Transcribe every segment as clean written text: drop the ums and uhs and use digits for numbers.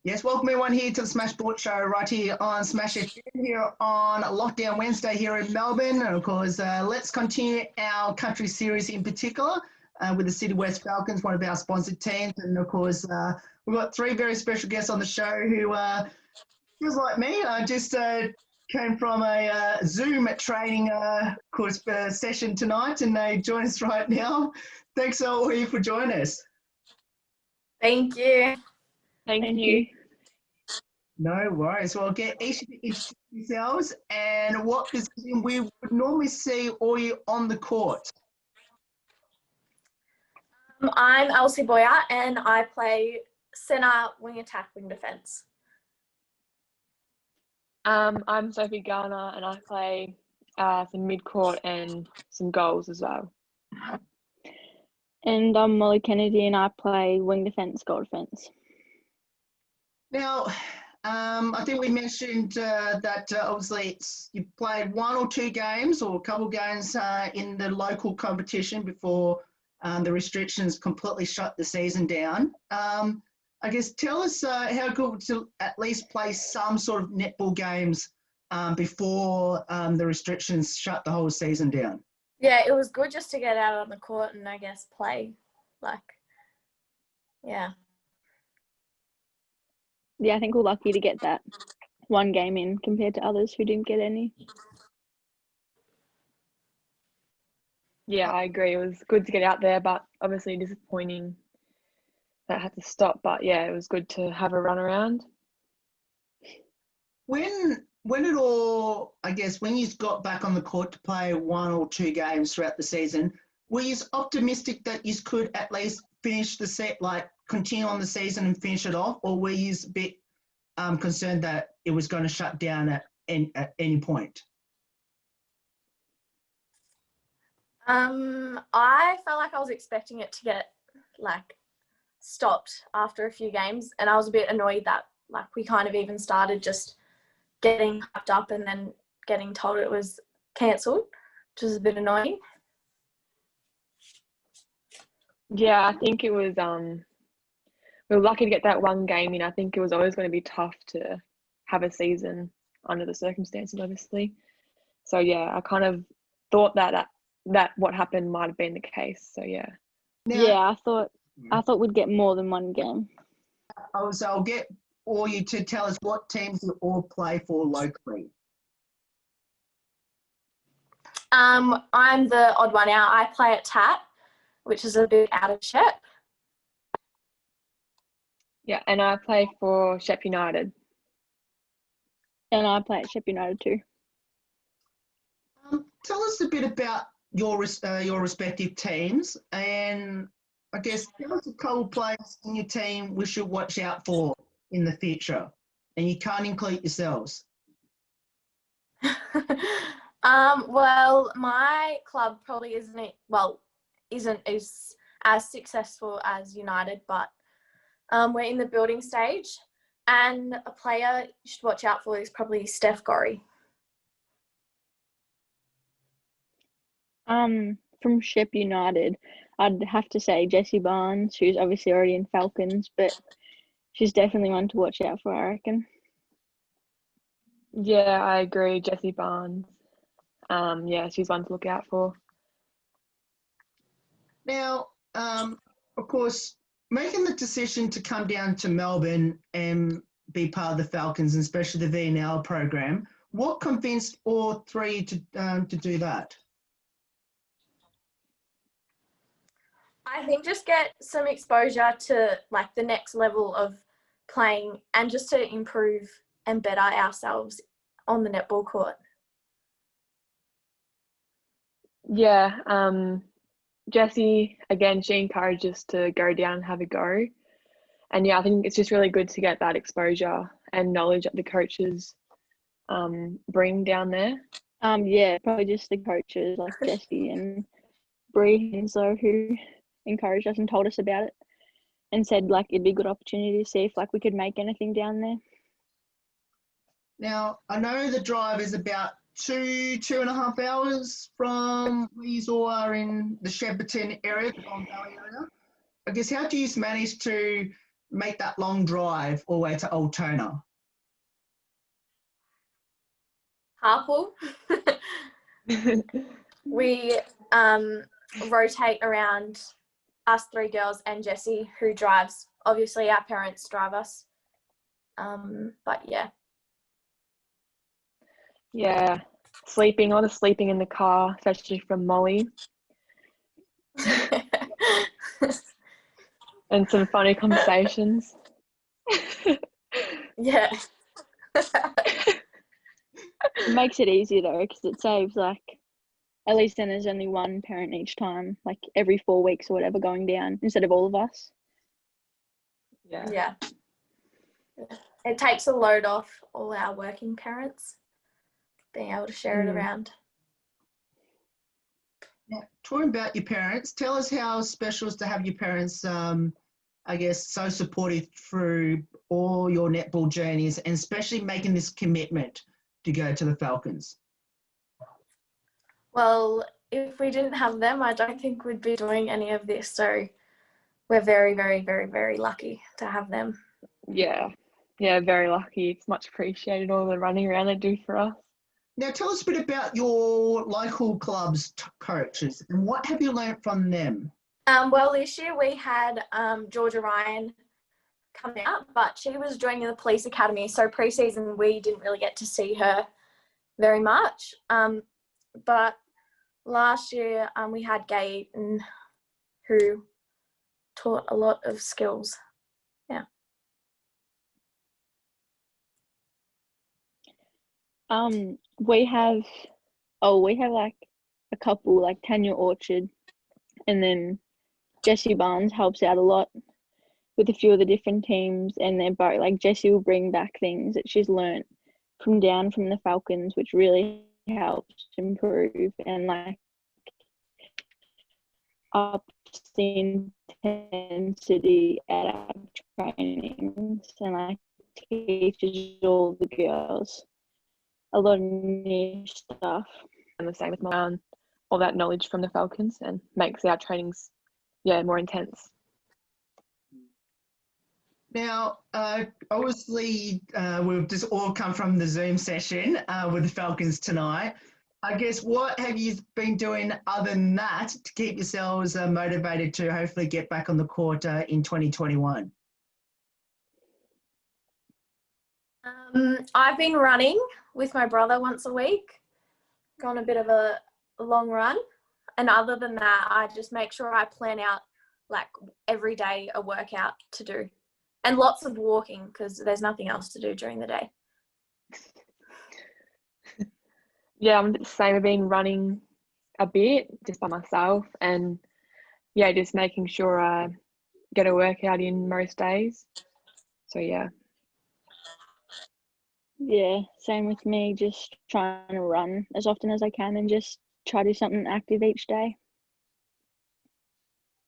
Yes, welcome everyone here to the Smash Sports Show right here on Smash FM here on Lockdown Wednesday here in Melbourne. And of course, let's continue our country series in particular with the City West Falcons, one of our sponsored teams. And of course, we've got three very special guests on the show who, just like me, just came from a Zoom training course session tonight, and they join us right now. Thanks all of you for joining us. Thank you. Thank you. No worries. Well, I'll get each of you introduce yourselves and what position we would normally see all you on the court. I'm Elsie Boyer and I play centre, wing attack, wing defence. I'm Sophie Garner and I play some mid-court and some goals as well. And I'm Molly Kennedy and I play wing defence, goal defence. Now, I think we mentioned that obviously you played one or two games or a couple of games in the local competition before the restrictions completely shut the season down. I guess tell us how good to at least play some sort of netball games before the restrictions shut the whole season down. Yeah, it was good just to get out on the court and I guess play. Yeah, I think we're lucky to get that one game in compared to others who didn't get any. Yeah, I agree. It was good to get out there, but obviously disappointing that it had to stop. But yeah, it was good to have a run around. When it all, I guess, when you got back on the court to play one or two games throughout the season, were you optimistic that you could at least finish the set, like continue on the season and finish it off, or were you a bit concerned that it was going to shut down at any point? I felt like I was expecting it to get stopped after a few games, and I was a bit annoyed that we kind of even started just getting hyped up and then getting told it was cancelled, which was a bit annoying. Yeah, I think it was we were lucky to get that one game in. I think it was always going to be tough to have a season under the circumstances, obviously. So yeah, I kind of thought that what happened might have been the case. So yeah. Yeah, I thought we'd get more than one game. So I'll get all you to tell us what teams you all play for locally. I'm the odd one out. I play at TAT, which is a bit out of Shep. Yeah, and I play for Shep United. And I play at Shep United too. Tell us a bit about your respective teams, and I guess tell us a couple of players in your team we should watch out for in the future, and you can't include yourselves. Well, my club probably isn't as successful as United, but we're in the building stage, and a player you should watch out for is probably Steph Gorry. From Shep United, I'd have to say Jessie Barnes, who's obviously already in Falcons, but she's definitely one to watch out for, I reckon. Yeah, I agree. Jessie Barnes. Yeah, she's one to look out for. Now, of course, making the decision to come down to Melbourne and be part of the Falcons, and especially the VNL program, what convinced all three to do that? I think just get some exposure to the next level of playing and just to improve and better ourselves on the netball court. Yeah, Jessie, again, she encouraged us to go down and have a go. And yeah, I think it's just really good to get that exposure and knowledge that the coaches bring down there. Yeah, probably just the coaches like Jessie and Bree and so who encouraged us and told us about it and said it'd be a good opportunity to see if we could make anything down there. Now, I know the drive is about 2.5 hours from where you all are in the Shepparton area, the Goulburn Valley area. I guess how do you manage to make that long drive all the way to Old Toner? Harpool. We rotate around, us three girls and Jessie, who drives. Obviously, our parents drive us. But yeah. Yeah, a lot of sleeping in the car, especially from Molly. And some funny conversations. Yeah. It makes it easier though, because it saves like, at least then there's only one parent each time, like every 4 weeks or whatever going down, instead of all of us. Yeah. It takes a load off all our working parents, being able to share it around. Now, talking about your parents, tell us how special is to have your parents, I guess, so supportive through all your netball journeys, and especially making this commitment to go to the Falcons. Well, if we didn't have them, I don't think we'd be doing any of this. So we're very, very, very, very lucky to have them. Yeah, very lucky. It's much appreciated, all the running around they do for us. Now, tell us a bit about your local club's coaches and what have you learnt from them? Well, this year we had Georgia Ryan come out, but she was joining the police academy. So pre-season, we didn't really get to see her very much. But last year we had Gaten, who taught a lot of skills. Yeah. We have like a couple, like Tanya Orchard, and then Jessie Barnes helps out a lot with a few of the different teams, and they're both like, Jessie will bring back things that she's learnt from the Falcons, which really helps improve and like ups the intensity at our trainings, and like teaches all the girls a lot of new stuff. And the same with all that knowledge from the Falcons, and makes our trainings more intense. Now, obviously, we've just all come from the Zoom session with the Falcons tonight. I guess, what have you been doing other than that to keep yourselves motivated to hopefully get back on the court in 2021? I've been running with my brother once a week, gone a bit of a long run. And other than that, I just make sure I plan out like every day a workout to do, and lots of walking because there's nothing else to do during the day. Yeah, I'm the same. I've been running a bit just by myself, and just making sure I get a workout in most days. So yeah, same with me, just trying to run as often as I can and just try to do something active each day.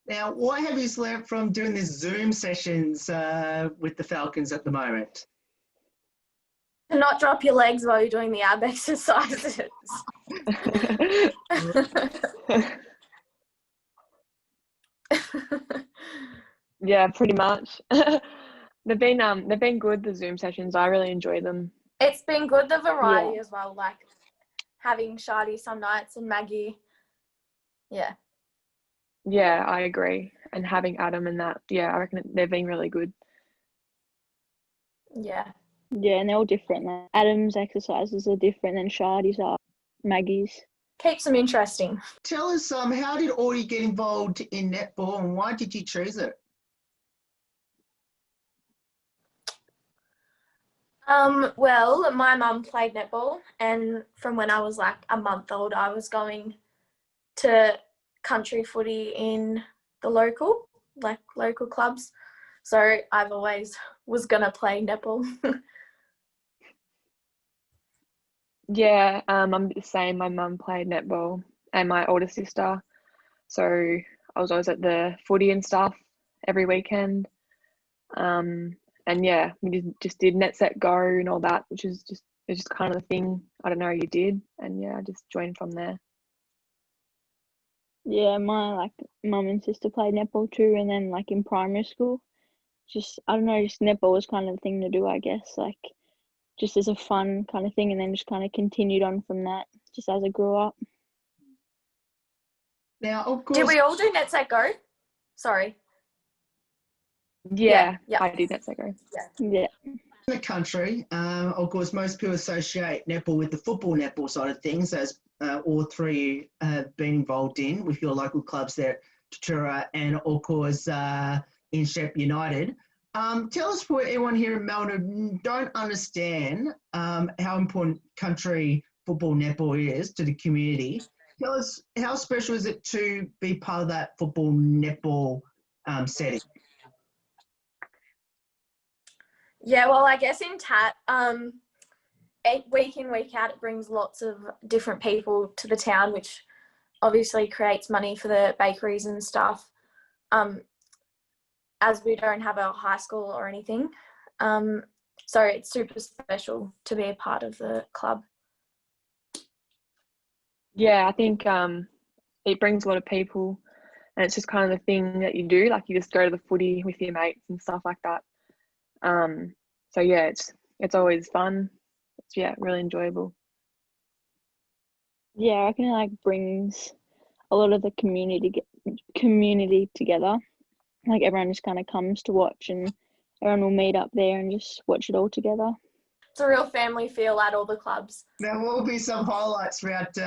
Now, what have you learnt from doing these Zoom sessions with the Falcons at the moment? To not drop your legs while you're doing the ab exercises. Yeah, pretty much. They've been good, the Zoom sessions. I really enjoy them. It's been good, the variety as well, like having Shadi some nights and Maggie. Yeah, I agree. And having Adam and that, I reckon they've been really good. Yeah, and they're all different. Like Adam's exercises are different than Shadi's are, Maggie's. Keeps them interesting. Tell us, how did Audie get involved in netball and why did you choose it? Well, my mum played netball, and from when I was like a month old, I was going to country footy in the local clubs. So I've always was gonna play netball. Yeah, I'm the same. My mum played netball and my older sister. So I was always at the footy and stuff every weekend. And we just did net set go and all that, which is just kind of the thing I don't know you did. And I just joined from there. Yeah, my mum and sister played netball too, and then like in primary school, just, I don't know, just netball was kind of the thing to do, I guess, like just as a fun kind of thing, and then just kind of continued on from that just as I grew up. Now, of course, Did we all do Net Set Go? Sorry. Yeah, Yeah. I did that second. Yeah. in the country, of course, most people associate netball with the football netball side of things, as all three have been involved in with your local clubs there, Tatura, and of course in Shep United. Tell us, for everyone here in Melbourne who don't understand how important country football netball is to the community. Tell us, how special is it to be part of that football netball setting? Yeah, well, I guess in TAT, week in, week out, it brings lots of different people to the town, which obviously creates money for the bakeries and stuff, as we don't have a high school or anything. So it's super special to be a part of the club. Yeah, I think it brings a lot of people, and it's just kind of the thing that you do. Like, you just go to the footy with your mates and stuff like that. So yeah, it's always fun. It's really enjoyable. Yeah, I reckon it like brings a lot of the community together. Like, everyone just kind of comes to watch, and everyone will meet up there and just watch it all together. It's a real family feel at all the clubs. Now, what will be some highlights throughout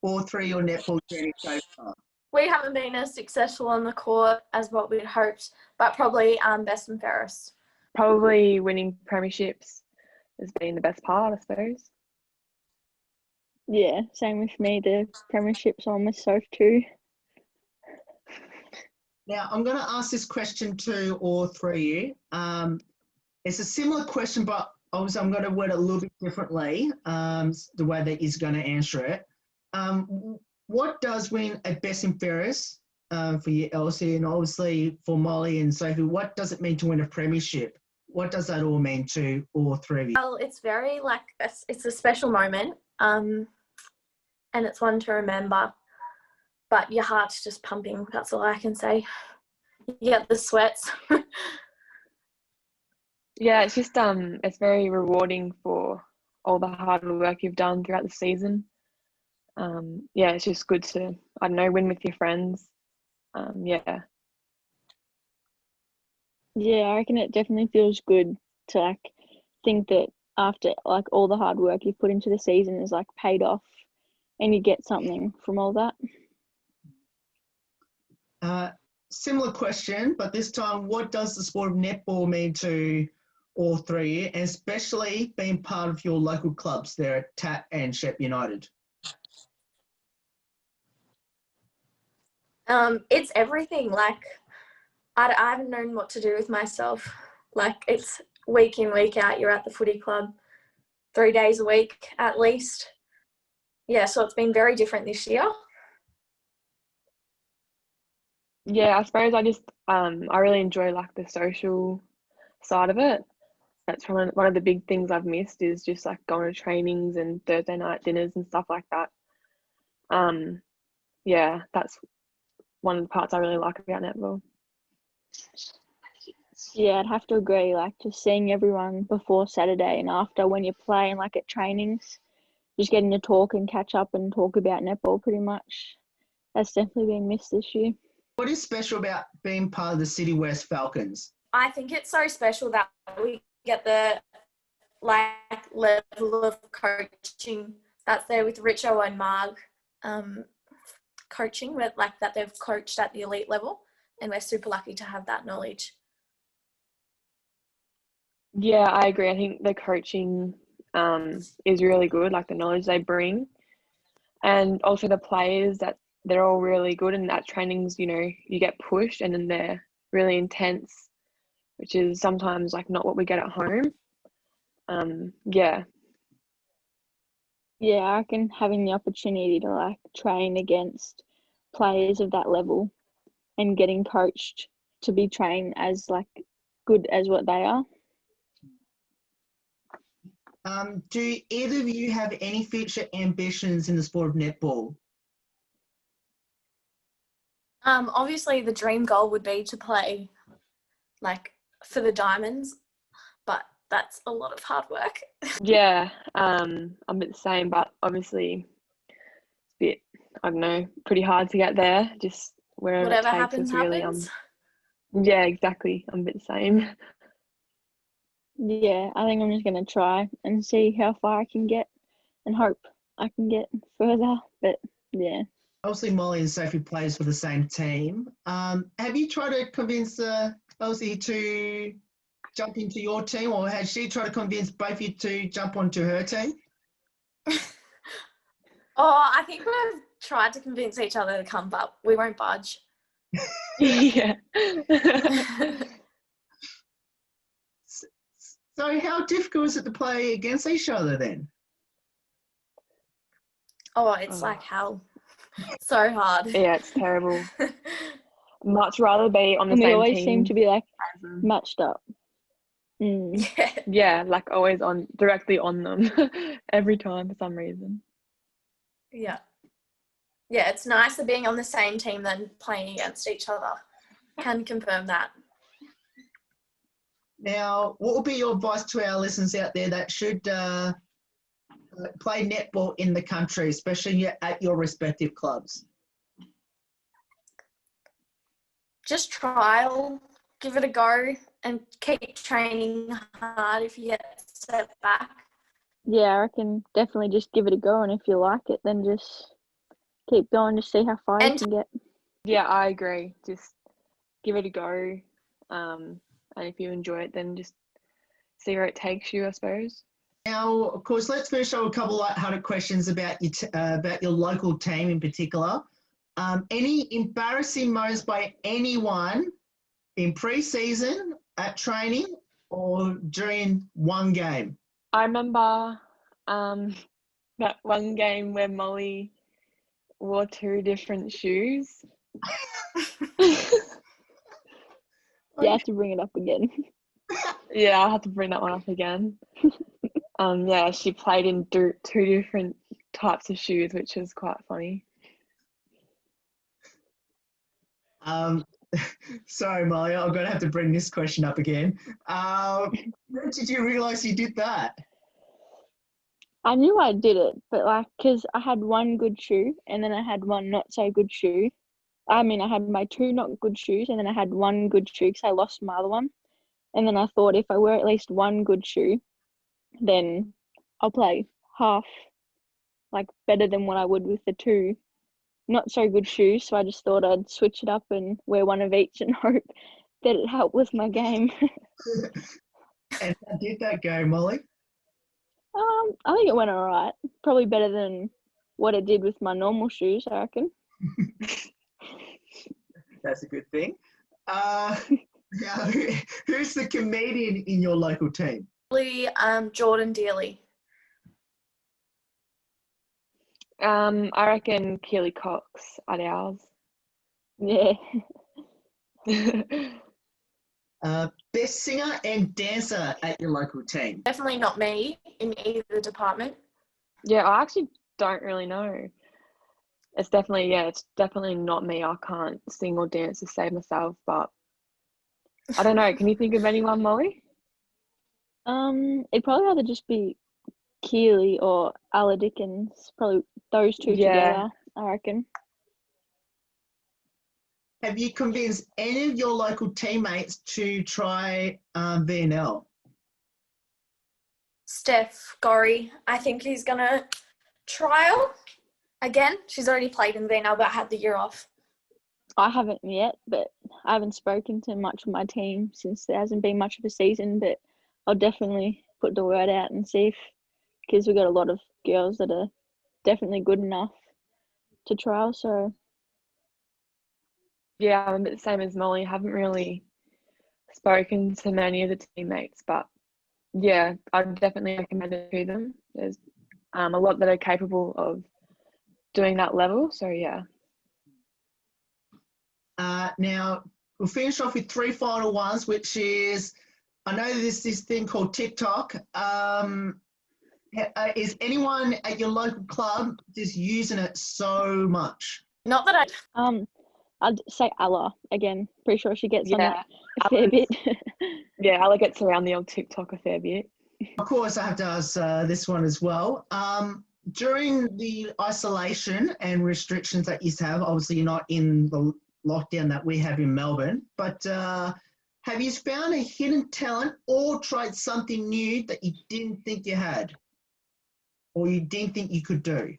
all three your netball journey so far? We haven't been as successful on the court as what we'd hoped, but probably best and fairest. Probably winning premierships has been the best part, I suppose. Yeah, same with me. The premiership's on with Sophie too. Now, I'm going to ask this question to all three of you. It's a similar question, but obviously I'm going to word it a little bit differently, the way that he's going to answer it. What does win a best and fairest for you, Elsie, and obviously for Molly and Sophie, what does it mean to win a premiership? What does that all mean to all three of you? Well, it's very it's a special moment, and it's one to remember. But your heart's just pumping. That's all I can say. You get the sweats. Yeah, it's just it's very rewarding for all the hard work you've done throughout the season. Yeah, it's just good to, I don't know, win with your friends. Yeah. Yeah, I reckon it definitely feels good to like think that after like all the hard work you've put into the season is like paid off, and you get something from all that. Similar question, but this time, what does the sport of netball mean to all three, and especially being part of your local clubs there at TAT and Shep United? It's everything. Like, I haven't known what to do with myself. Like, it's week in, week out. You're at the footy club 3 days a week at least. Yeah, so it's been very different this year. Yeah, I suppose I just I really enjoy like the social side of it. That's one of the big things I've missed, is just like going to trainings and Thursday night dinners and stuff like that. Yeah, that's one of the parts I really like about netball. Yeah, I'd have to agree. Like, just seeing everyone before Saturday and after when you're playing, like at trainings, just getting to talk and catch up and talk about netball pretty much. That's definitely been missed this year. What is special about being part of the City West Falcons? I think it's so special that we get the level of coaching that's there with Richo and Marg, coaching with that they've coached at the elite level, and we're super lucky to have that knowledge. Yeah, I agree. I think the coaching is really good, like the knowledge they bring, and also the players, that they're all really good, and at trainings, you know, you get pushed and then they're really intense, which is sometimes like not what we get at home. Yeah. Yeah, I reckon having the opportunity to like train against players of that level and getting coached to be trained as like good as what they are. Do either of you have any future ambitions in the sport of netball? Obviously, the dream goal would be to play like for the diamonds, but that's a lot of hard work. Yeah, I'm a bit the same, but obviously it's a bit, I don't know, pretty hard to get there. Just wherever Whatever it takes happens, us, really. happens. Yeah, exactly. I'm a bit the same. Yeah, I think I'm just going to try and see how far I can get and hope I can get further. But yeah. Obviously, Molly and Sophie plays for the same team. Have you tried to convince Elsie to jump into your team, or has she tried to convince both of you to jump onto her team? Oh, I think we've tried to convince each other to come, but we won't budge. Yeah. So how difficult is it to play against each other then? Oh, it's like hell. So hard. Yeah, it's terrible. Much rather be on the And we same always team. seem to be like as them. matched up. Yeah. Yeah, like always directly on them every time for some reason. Yeah. Yeah, it's nicer being on the same team than playing against each other. Can confirm that. Now, what would be your advice to our listeners out there that should play netball in the country, especially at your respective clubs? Just trial, give it a go, and keep training hard if you get set back. Yeah, I reckon definitely just give it a go, and if you like it, then just keep going to see how far you And can get. Yeah, I agree. Just give it a go. And if you enjoy it, then just see where it takes you, I suppose. Now, of course, let's finish up with a couple of lighthearted questions about your local team in particular. Any embarrassing moments by anyone in pre-season, at training, or during one game? I remember that one game where Molly wore 2 different shoes. You have to bring it up again. Yeah, I'll have to bring that one up again. Yeah, she played in 2 different types of shoes, which was quite funny. Sorry, Molly, I'm going to have to bring this question up again. When did you realise you did that? I knew I did it, but like, because I had one good shoe and then I had one not so good shoe. I mean, I had my 2 not good shoes and then I had one good shoe because I lost my other one. And then I thought if I wear at least one good shoe, then I'll play half, like, better than what I would with the 2 not so good shoes. So I just thought I'd switch it up and wear one of each and hope that it helped with my game. And how did that go, Molly? I think it went all right. Probably better than what it did with my normal shoes, I reckon. That's a good thing. Now, who's the comedian in your local team? Jordan Dealey. I reckon Keely Cox at ours. Yeah. Best singer and dancer at your local team? Definitely not me in either department. Yeah, I actually don't really know. It's definitely not me. I can't sing or dance to save myself, but I don't know. Can you think of anyone, Molly? It'd probably either just be Keely or Ala Dickens. Probably those 2 together, I reckon. Have you convinced any of your local teammates to try VNL? Steph Gorry, I think he's going to trial again. She's already played in VNL but had the year off. I haven't yet, but I haven't spoken to much of my team since there hasn't been much of a season, but I'll definitely put the word out and see if, because we've got a lot of girls that are definitely good enough to trial, so. Yeah, I'm a bit the same as Molly. I haven't really spoken to many of the teammates, but yeah, I'd definitely recommend it to them. There's a lot that are capable of doing that level, so yeah. Now, we'll finish off with 3 final ones, which is, I know there's this thing called TikTok. Is anyone at your local club just using it so much? Not that I'd say Ella again. Pretty sure she gets on Yeah, that a fair bit. Yeah, Alec gets around the old TikTok a fair bit. Of course, I have to ask this one as well. During the isolation and restrictions that you have, obviously you're not in the lockdown that we have in Melbourne, but have you found a hidden talent or tried something new that you didn't think you had or you didn't think you could do?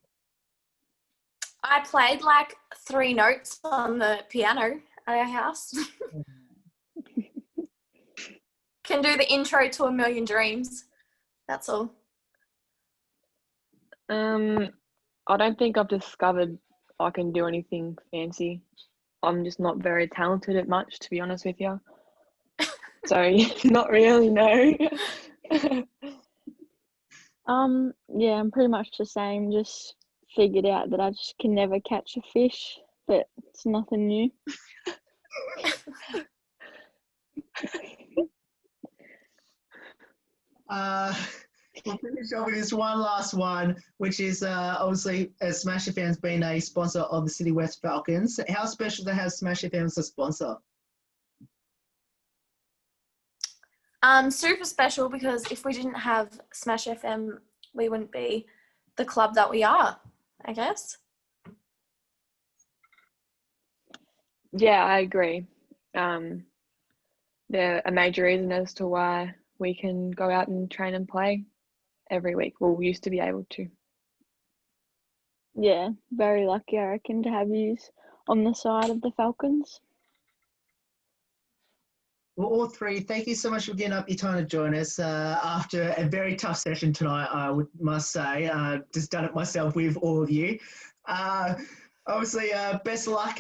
I played like 3 notes on the piano at our house. Can do the intro to A Million Dreams. That's all. I don't think I've discovered I can do anything fancy. I'm just not very talented at much, to be honest with you. So, not really, no. Yeah, I'm pretty much the same. Just figured out that I just can never catch a fish, but it's nothing new. We'll finish off with this one last one, which is obviously as Smash FM's been a sponsor of the City West Falcons. How special to have Smash FM as a sponsor? Super special, because if we didn't have Smash FM, we wouldn't be the club that we are, I guess. Yeah, I agree. They're a major reason as to why we can go out and train and play every week. Well, we used to be able to. Yeah, very lucky, I reckon, to have yous on the side of the Falcons. Well, all three, thank you so much for getting up your time to join us after a very tough session tonight, must say. Just done it myself with all of you. Obviously, best of luck,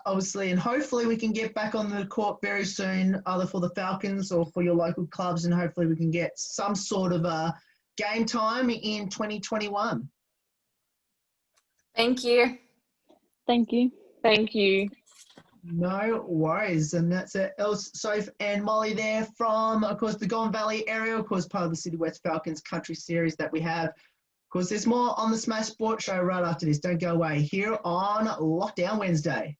obviously, and hopefully we can get back on the court very soon, either for the Falcons or for your local clubs, and hopefully we can get some sort of game time in 2021. Thank you. Thank you. Thank you. No worries. And that's Elsie, Sophie and Molly there from, of course, the Goulburn Valley area, of course, part of the City West Falcons country series that we have. Of course, there's more on the Smash Sports Show right after this. Don't go away here on Lockdown Wednesday.